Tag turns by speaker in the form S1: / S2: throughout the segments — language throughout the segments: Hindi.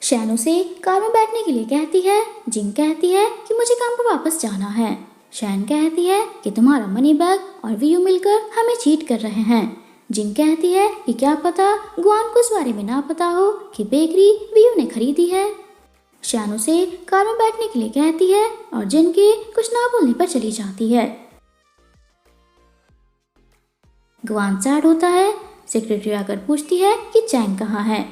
S1: शैन उसे कार में बैठने के लिए कहती है। जिंग कहती है कि मुझे काम पर वापस जाना है। शैन कहती है कि तुम्हारा मनी बैग और वीयू मिलकर हमें चीट कर रहे हैं। जिंग कहती है कि क्या पता गुआन को इस बारे में ना पता हो कि बेकरी वीयू ने खरीदी है। शैन उसे कार में बैठने के लिए कहती है और जिन के कुछ ना बोलने पर चली जाती है। गुआन सैड होता है। सेक्रेटरी आकर पूछती है कि चैंग कहाँ है।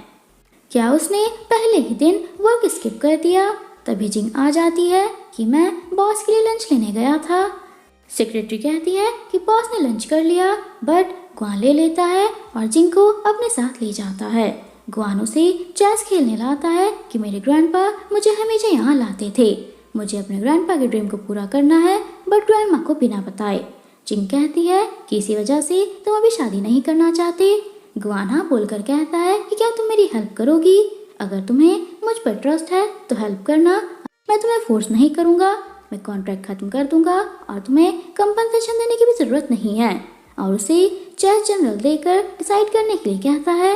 S1: क्या उसने पहले ही दिन वर्क स्किप कर दिया? तभी जिंग आ जाती है कि मैं बॉस के लिए लंच लेने गया था। सेक्रेटरी कहती है कि बॉस ने लंच कर लिया, बट गुआन ले लेता है और जिंग को अपने साथ ले जाता है। गुआन उसे चेस खेलने लाता है कि मेरे ग्रैंडपा मुझे हमेशा यहाँ लाते थे। मुझे अपने ग्रैंडपा के ड्रीम को पूरा करना है, बट ग्रैंडमा को बिना बताए। जिंग कहती है कि इसी वजह से तुम अभी शादी नहीं करना चाहते। गुआन हाँ बोलकर कहता है कि क्या तुम मेरी हेल्प करोगी? अगर तुम्हें मुझ पर ट्रस्ट है तो हेल्प करना, मैं तुम्हें फोर्स नहीं करूँगा। मैं कॉन्ट्रैक्ट खत्म कर दूंगा और तुम्हें कंपनसेशन देने की भी ज़रूरत नहीं है। और उसे चेस जनरल देकर डिसाइड करने के लिए कहता है।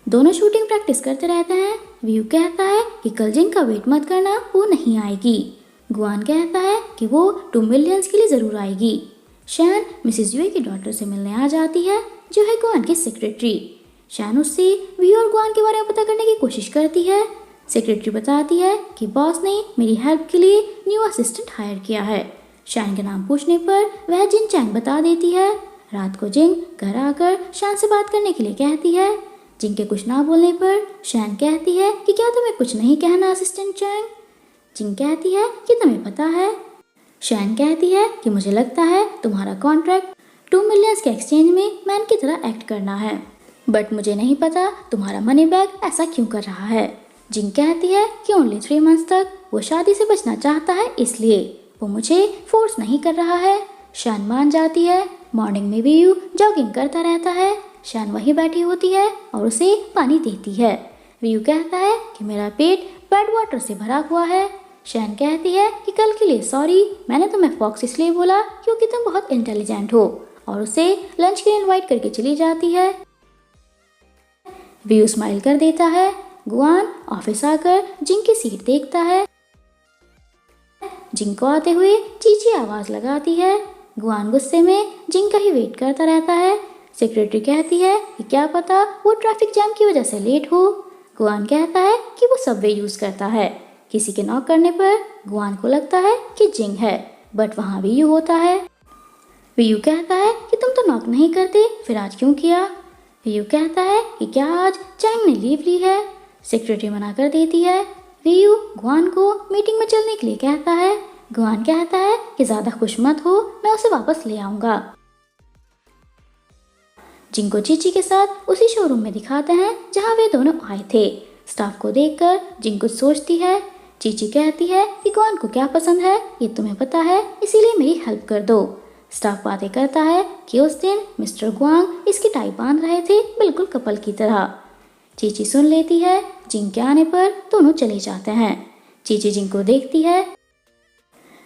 S1: दोनों शूटिंग प्रैक्टिस करते रहते हैं। व्यू कहता है कि कल जिंग का वेट मत करना, वो नहीं आएगी। गुआन कहता है कि वो 2 मिलियंस के लिए ज़रूर आएगी। शैन मिसेस यूए की डॉटर से मिलने आ जाती है, जो है गुआन की सेक्रेटरी। शैन उससे व्यू और गुआन के बारे में पता करने की कोशिश करती है। सेक्रेटरी बताती है कि बॉस ने मेरी हेल्प के लिए न्यू असिस्टेंट हायर किया है। शैन के नाम पूछने पर वह जिन चैंग बता देती है। रात को जिंग घर आकर शैन से बात करने के लिए कहती है। जिंग के कुछ ना बोलने पर शैन कहती है कि क्या तुम्हें कुछ नहीं कहना असिस्टेंट चैंग? जिंग कहती है कि तुम्हें पता है। शैन कहती है कि मुझे लगता है तुम्हारा कॉन्ट्रैक्ट 2 मिलियंस के एक्सचेंज में मैन की तरह एक्ट करना है, बट मुझे नहीं पता तुम्हारा मनी बैग ऐसा क्यों कर रहा है। जिंग कहती है कि ओनली 3 मंथ्स तक वो शादी से बचना चाहता है, इसलिए वो मुझे फोर्स नहीं कर रहा है। शैन मान जाती है। मॉर्निंग में वीयू जॉगिंग करता रहता है। शैन वहीं बैठी होती है और उसे पानी देती है। वीयू कहता है कि मेरा पेट बैड वाटर से भरा हुआ है। शैन कहती है कि कल के लिए सॉरी, मैंने तुम्हें फॉक्स इसलिए बोला क्योंकि तुम बहुत इंटेलिजेंट हो, और उसे लंच के लिए इनवाइट करके चली जाती है। वीयू स्माइल कर देता है। गुआन ऑफिस आकर जिंग की सीट देखता है। जिंग को आते हुए चीची आवाज लगाती है। गुआन गुस्से में जिंग का ही वेट करता रहता है। सेक्रेटरी कहती है कि क्या पता वो ट्रैफिक जैम की वजह से लेट हो। गुआन कहता है कि वो सबवे यूज करता है। किसी के नॉक करने पर गुआन को लगता है कि जिंग है, बट वहाँ वीयू होता है। वीयू कहता है कि तुम तो नॉक नहीं करते, फिर आज क्यों किया? वीयू कहता है कि क्या आज चैंग ने लीव ली है? सेक्रेटरी मना कर देती है। वीयू गुआन को मीटिंग में चलने के लिए कहता है। गुआन कहता है कि ज्यादा खुश मत हो, मैं उसे वापस ले आऊंगा। जिंग को चीची के साथ उसी शोरूम में दिखाते हैं जहां वे दोनों आए थे। स्टाफ को देखकर जिंग कुछ सोचती है। चीची कहती है कि गुआन को क्या पसंद है ये तुम्हें पता है, इसीलिए मेरी हेल्प कर दो। स्टाफ बातें करता है कि उस दिन मिस्टर गुआंग इसकी टाई बांध रहे थे, बिल्कुल कपल की तरह। चीची सुन लेती है। जिंग के आने पर दोनों चले जाते हैं। चीची जिंग को देखती है।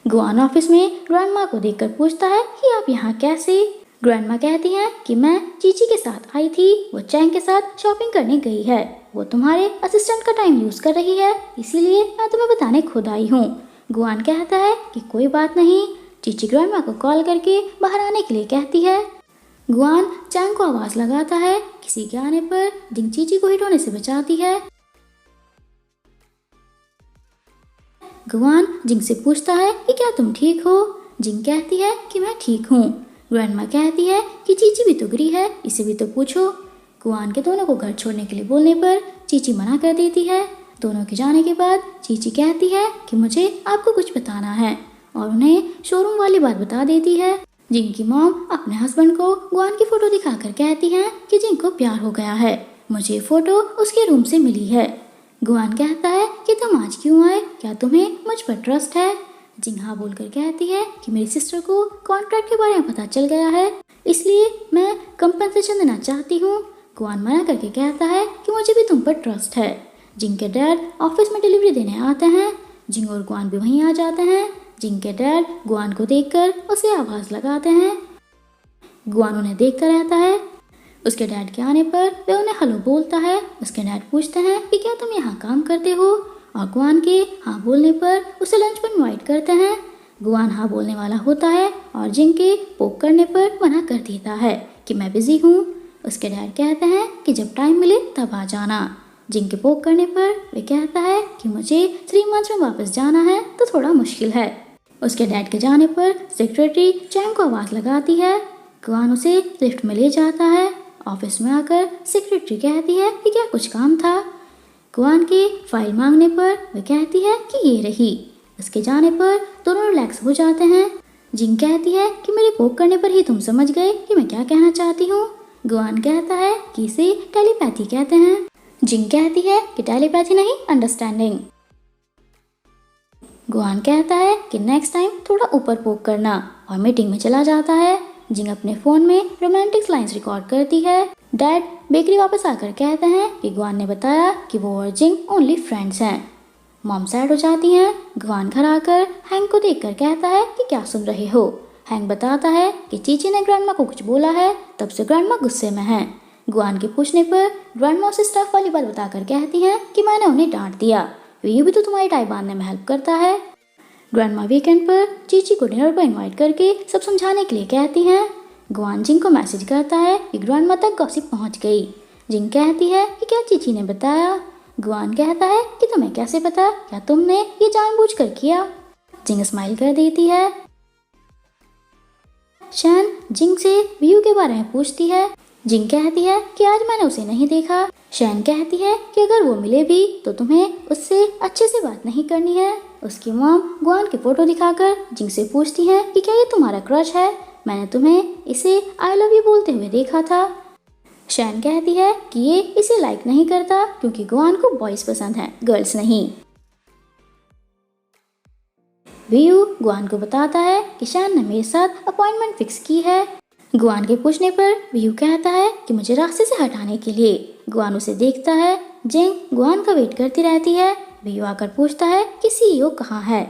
S1: गुआन ऑफिस में ग्रैंडमा को देखकर पूछता है कि आप यहाँ कैसे? ग्रैंडमा कहती हैं कि मैं चीची के साथ आई थी, वो चैंग के साथ शॉपिंग करने गई है। वो तुम्हारे असिस्टेंट का टाइम यूज कर रही है, इसीलिए मैं तुम्हें बताने खुद आई हूँ। गुआन कहता है कि कोई बात नहीं। चीची ग्रैंडमा को कॉल करके बाहर आने के लिए कहती है। गुआन चैंग को आवाज लगाता है। किसी के आने पर जिंग चीची को हिट होने से बचाती है। गुआन जिंग से पूछता है कि क्या तुम ठीक हो? जिंग कहती है कि मैं ठीक हूँ। ग्रैंडमा कहती है कि चीची भी तो गिरी है, इसे भी तो पूछो। गुआन के दोनों को घर छोड़ने के लिए बोलने पर चीची मना कर देती है। दोनों के जाने के बाद चीची कहती है कि मुझे आपको कुछ बताना है, और उन्हें शोरूम वाली बात बता देती है। जिंग की मॉम अपने हस्बैंड को गुआन की फोटो दिखाकर कहती है कि जिंग को प्यार हो गया है। मुझे ये फोटो उसके रूम से मिली है। गुआन कहता है कि तुम आज क्यों आए, क्या तुम्हें मुझ पर ट्रस्ट है? जिंग हाँ बोलकर कहती है कि मेरी सिस्टर को कॉन्ट्रैक्ट के बारे में पता चल गया है, इसलिए मैं कंपनसेशन देना चाहती हूँ। गुआन मना करके कहता है कि मुझे भी तुम पर ट्रस्ट है। जिंग के डैड ऑफिस में डिलीवरी देने आते हैं। जिंग और गुआन भी वहीं आ जाते हैं। जिंग के डैड गुआन को देखकर उसे आवाज लगाते हैं। गुआन उन्हें देखता रहता है। उसके डैड के आने पर वह उन्हें हेलो बोलता है। उसके डैड पूछते हैं कि क्या तुम यहाँ काम करते हो, और गुआन के हाँ बोलने पर उसे लंच पर इनवाइट करते हैं। गुआन हाँ बोलने वाला होता है और जिंग के पोक करने पर मना कर देता है कि मैं बिजी हूँ। उसके डैड कहते हैं कि जब टाइम मिले तब आ जाना। जिंग के पोक करने पर वे कहता है कि मुझे 3 मंथ्स में वापस जाना है तो थोड़ा मुश्किल है। उसके डैड के जाने पर सेक्रेटरी चैंग को आवाज़ लगाती है। गुआन उसे लिफ्ट में ले जाता है। ऑफिस में आकर सेक्रेटरी कहती है कि क्या कुछ काम था। गुआन की फाइल मांगने पर वे कहती है कि ये रही। उसके जाने पर दोनों रिलैक्स हो जाते हैं। जिंग कहती है कि मेरे पोक करने पर ही तुम समझ गए कि मैं क्या कहना चाहती हूँ। गुआन कहता है कि इसे टेलीपैथी कहते हैं। जिंग कहती है कि टेलीपैथी नहीं, अंडरस्टैंडिंग। गुआन कहता है कि नेक्स्ट टाइम थोड़ा ऊपर पोक करना, और मीटिंग में चला जाता है। जिंग अपने फोन में रोमांटिक लाइंस रिकॉर्ड करती है। डैड बेकरी वापस आकर कहते हैं कि गुआन ने बताया कि वो और जिंग ओनली फ्रेंड्स हैं। मॉम सैड हो जाती हैं। गुआन घर आकर हैंक को देखकर कहता है कि क्या सुन रहे हो। हैंक बताता है कि चीची ने ग्रैंडमा को कुछ बोला है, तब से ग्रैंडमा गुस्से में है। गुआन के पूछने पर ग्रैंडमा उसे स्टफ वाली बात बताकर कहती हैं कि मैंने उन्हें डांट दिया, ये भी तो तुम्हारी टाई बांधने में हेल्प करता है। ग्रैंडमा वीकेंड पर चीची को डिनर पर इनवाइट करके सब समझाने के लिए कहती हैं। गुआन जिंग को मैसेज करता है कि ग्रैंडमा तक गॉसिप पहुंच गई। जिंग कहती है कि क्या चीची ने बताया। गुआन कहता है कि तुम्हें कैसे पता, क्या तुमने ये जानबूझकर किया। जिंग स्माइल कर देती है। शैन जिंग से व्यू के बारे में पूछती है। जिंग कहती है कि आज मैंने उसे नहीं देखा। शैन कहती है कि अगर वो मिले भी तो तुम्हें उससे अच्छे से बात नहीं करनी है। उसकी मॉम गुआन की फोटो दिखाकर जिंग से पूछती है कि क्या ये तुम्हारा क्रश है, मैंने तुम्हें इसे आई लव यू बोलते हुए देखा था। शैन कहती है कि ये इसे लाइक नहीं करता क्योंकि गुआन को बॉयज पसंद हैं, गर्ल्स नहीं। व्यू गुआन को बताता है कि शैन ने मेरे साथ अपॉइंटमेंट फिक्स की है। गुआन के पूछने पर व्यू कहता है कि मुझे रास्ते से हटाने के लिए। गुआन उसे देखता है। जिंग गुआन का वेट करती रहती है। व्यू आकर पूछता है कि सीईओ कहाँ है।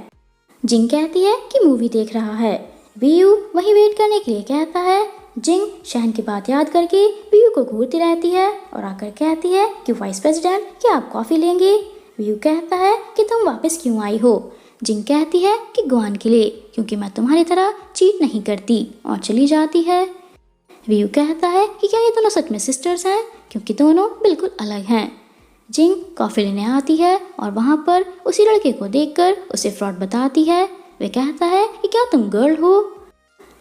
S1: जिंग कहती है कि मूवी देख रहा है। व्यू वहीं वेट करने के लिए कहता है। जिंग शैन की बात याद करके व्यू को घूरती रहती है और आकर कहती है कि वाइस प्रेसिडेंट क्या आप कॉफी लेंगे। व्यू कहता है कि तुम वापस क्यों आई हो। जिंग कहती है कि गुआन के लिए, क्योंकि मैं तुम्हारी तरह चीट नहीं करती, और चली जाती है। व्यू कहता है कि क्या ये दोनों सच में सिस्टर्स हैं, क्योंकि दोनों बिल्कुल अलग हैं। जिंग कॉफी लेने आती है और वहाँ पर उसी लड़के को देखकर उसे फ्रॉड बताती है। वे कहता है कि क्या तुम गर्ल हो।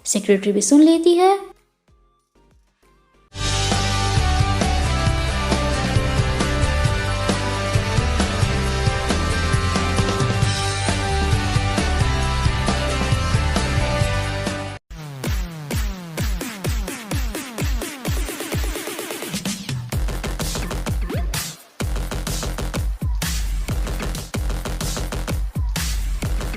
S1: सेक्रेटरी भी सुन लेती है।